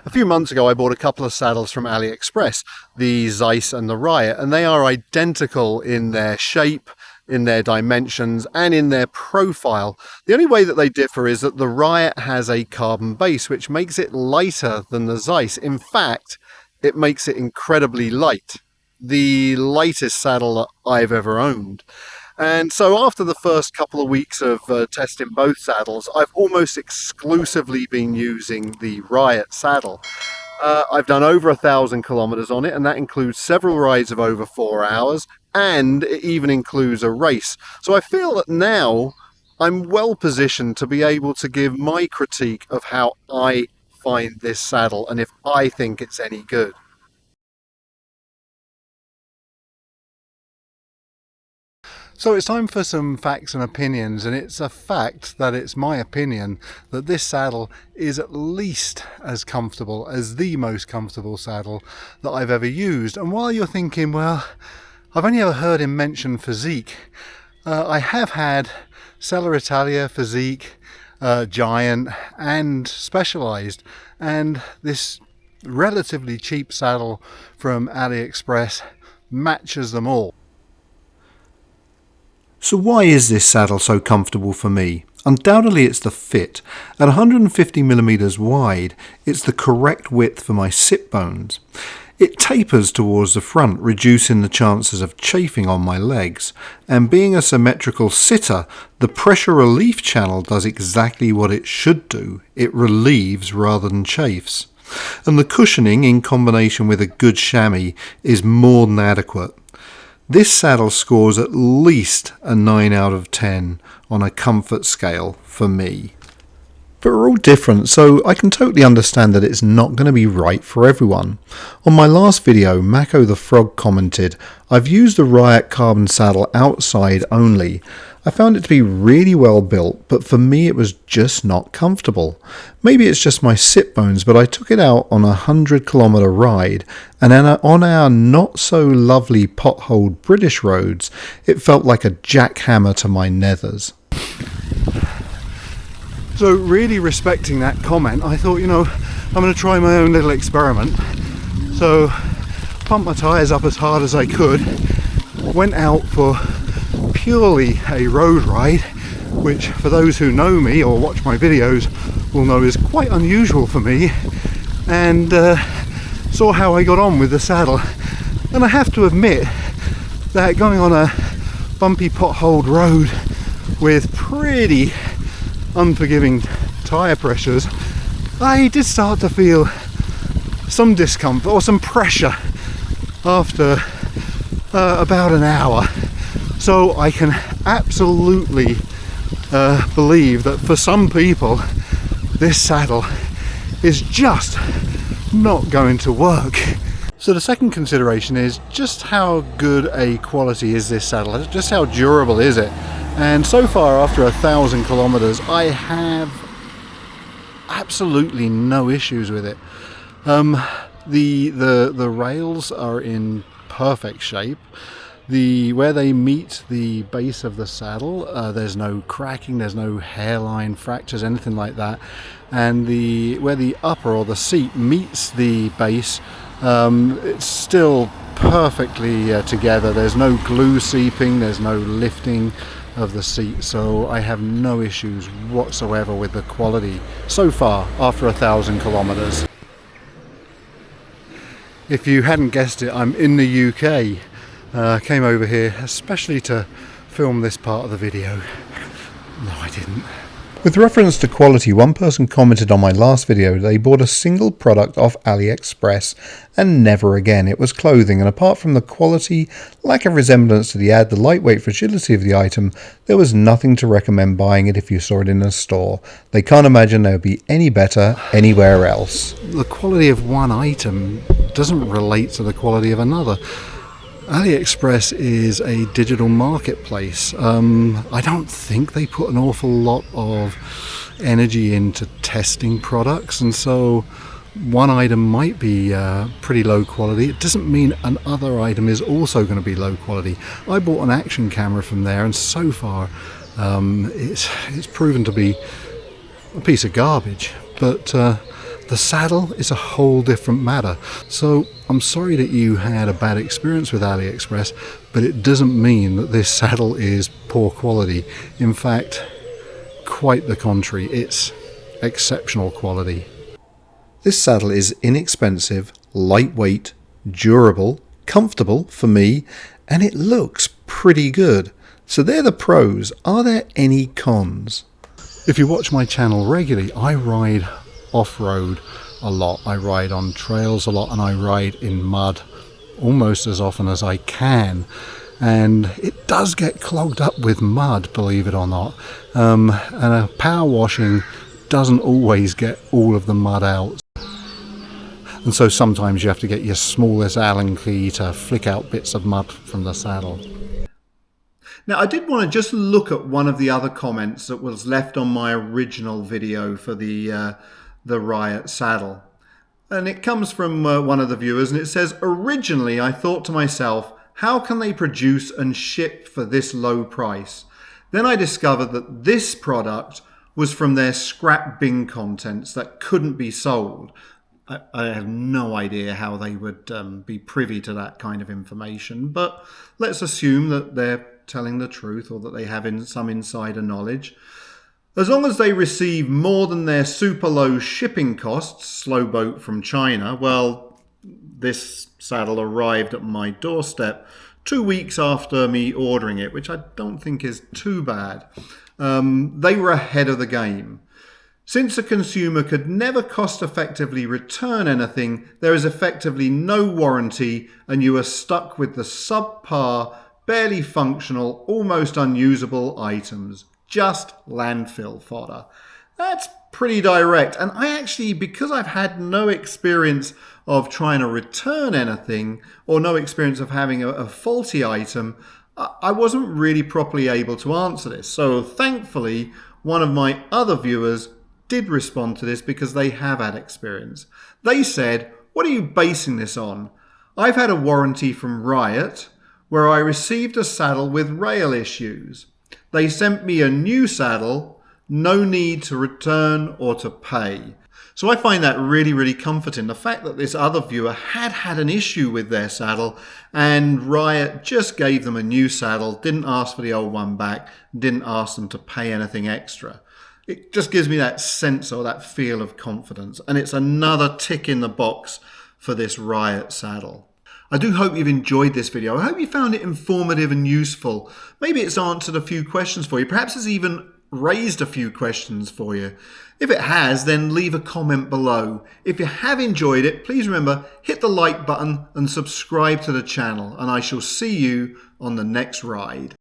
A few months ago I bought a couple of saddles from AliExpress, the Zeiss and the Ryet, and they are identical in their shape, in their dimensions and in their profile. The only way that they differ is that the Ryet has a carbon base, which makes it lighter than the Zeiss. In fact, it makes it incredibly light, the lightest saddle that I've ever owned. And so after the first couple of weeks of testing both saddles, I've almost exclusively been using the Ryet saddle. I've done over 1,000 kilometers on it, and that includes several rides of over 4 hours, and it even includes a race. So I feel that now I'm well positioned to be able to give my critique of how I find this saddle and if I think it's any good. So it's time for some facts and opinions, and it's a fact that it's my opinion that this saddle is at least as comfortable as the most comfortable saddle that I've ever used. And while you're thinking, well, I've only ever heard him mention Physique, I have had Sella Italia, Physique, Giant and Specialized, and this relatively cheap saddle from AliExpress matches them all. So why is this saddle so comfortable for me? Undoubtedly it's the fit. At 150mm wide, it's the correct width for my sit bones. It tapers towards the front, reducing the chances of chafing on my legs. And being a symmetrical sitter, the pressure relief channel does exactly what it should do. It relieves rather than chafes. And the cushioning, in combination with a good chamois, is more than adequate. This saddle scores at least a 9 out of 10 on a comfort scale for me. But we're all different, so I can totally understand that it's not going to be right for everyone. On my last video, Mako the Frog commented, "I've used the Ryet carbon saddle outside only. I found it to be really well built, but for me it was just not comfortable. Maybe it's just my sit bones, but I took it out on a 100-kilometer ride, and on our not so lovely potholed British roads, it felt like a jackhammer to my nethers." So really respecting that comment, I thought, I'm going to try my own little experiment. So pumped my tyres up as hard as I could, went out for purely a road ride, which for those who know me or watch my videos will know is quite unusual for me, and saw how I got on with the saddle. And I have to admit that going on a bumpy potholed road with pretty unforgiving tyre pressures, I did start to feel some discomfort or some pressure after about an hour. So I can absolutely believe that for some people this saddle is just not going to work. So the second consideration is just how good a quality is this saddle, just how durable is it? And so far, after 1,000 kilometers, I have absolutely no issues with it. The rails are in perfect shape. Where they meet the base of the saddle, there's no cracking, there's no hairline fractures, anything like that. And where the upper or the seat meets the base, it's still perfectly together. There's no glue seeping, there's no lifting of the seat, so I have no issues whatsoever with the quality so far after 1,000 kilometers. If you hadn't guessed it, I'm in the UK. Came over here especially to film this part of the video. No, I didn't. With reference to quality, one person commented on my last video they bought a single product off AliExpress and never again. It was clothing, and apart from the quality, lack of resemblance to the ad, the lightweight fragility of the item, there was nothing to recommend buying it if you saw it in a store. They can't imagine they would be any better anywhere else. The quality of one item doesn't relate to the quality of another. AliExpress is a digital marketplace. I don't think they put an awful lot of energy into testing products, and so one item might be pretty low quality. It doesn't mean another item is also going to be low quality. I bought an action camera from there, and so far it's proven to be a piece of garbage. But The saddle is a whole different matter. So I'm sorry that you had a bad experience with AliExpress, but it doesn't mean that this saddle is poor quality. In fact, quite the contrary. It's exceptional quality. This saddle is inexpensive, lightweight, durable, comfortable for me, and it looks pretty good. So they're the pros. Are there any cons? If you watch my channel regularly, I ride off-road a lot. I ride on trails a lot, and I ride in mud almost as often as I can. And it does get clogged up with mud, believe it or not. And a power washing doesn't always get all of the mud out. And so sometimes you have to get your smallest Allen key to flick out bits of mud from the saddle. Now, I did want to just look at one of the other comments that was left on my original video for the Ryet saddle. And it comes from one of the viewers, and it says, "Originally, I thought to myself, how can they produce and ship for this low price? Then I discovered that this product was from their scrap bin contents that couldn't be sold." I have no idea how they would be privy to that kind of information, but let's assume that they're telling the truth or that they have some insider knowledge. As long as they receive more than their super low shipping costs, slow boat from China, well, this saddle arrived at my doorstep 2 weeks after me ordering it, which I don't think is too bad. They were ahead of the game. Since a consumer could never cost-effectively return anything, there is effectively no warranty, and you are stuck with the subpar, barely functional, almost unusable items. Just landfill fodder. That's pretty direct, and I actually, because I've had no experience of trying to return anything, or no experience of having a faulty item, I wasn't really properly able to answer this. So thankfully, one of my other viewers did respond to this because they have had experience. They said, "What are you basing this on? I've had a warranty from Ryet where I received a saddle with rail issues. They sent me a new saddle, no need to return or to pay." So I find that really, really comforting. The fact that this other viewer had an issue with their saddle and Ryet just gave them a new saddle, didn't ask for the old one back, didn't ask them to pay anything extra. It just gives me that sense or that feel of confidence. And it's another tick in the box for this Ryet saddle. I do hope you've enjoyed this video. I hope you found it informative and useful. Maybe it's answered a few questions for you. Perhaps it's even raised a few questions for you. If it has, then leave a comment below. If you have enjoyed it, please remember, hit the like button and subscribe to the channel. And I shall see you on the next ride.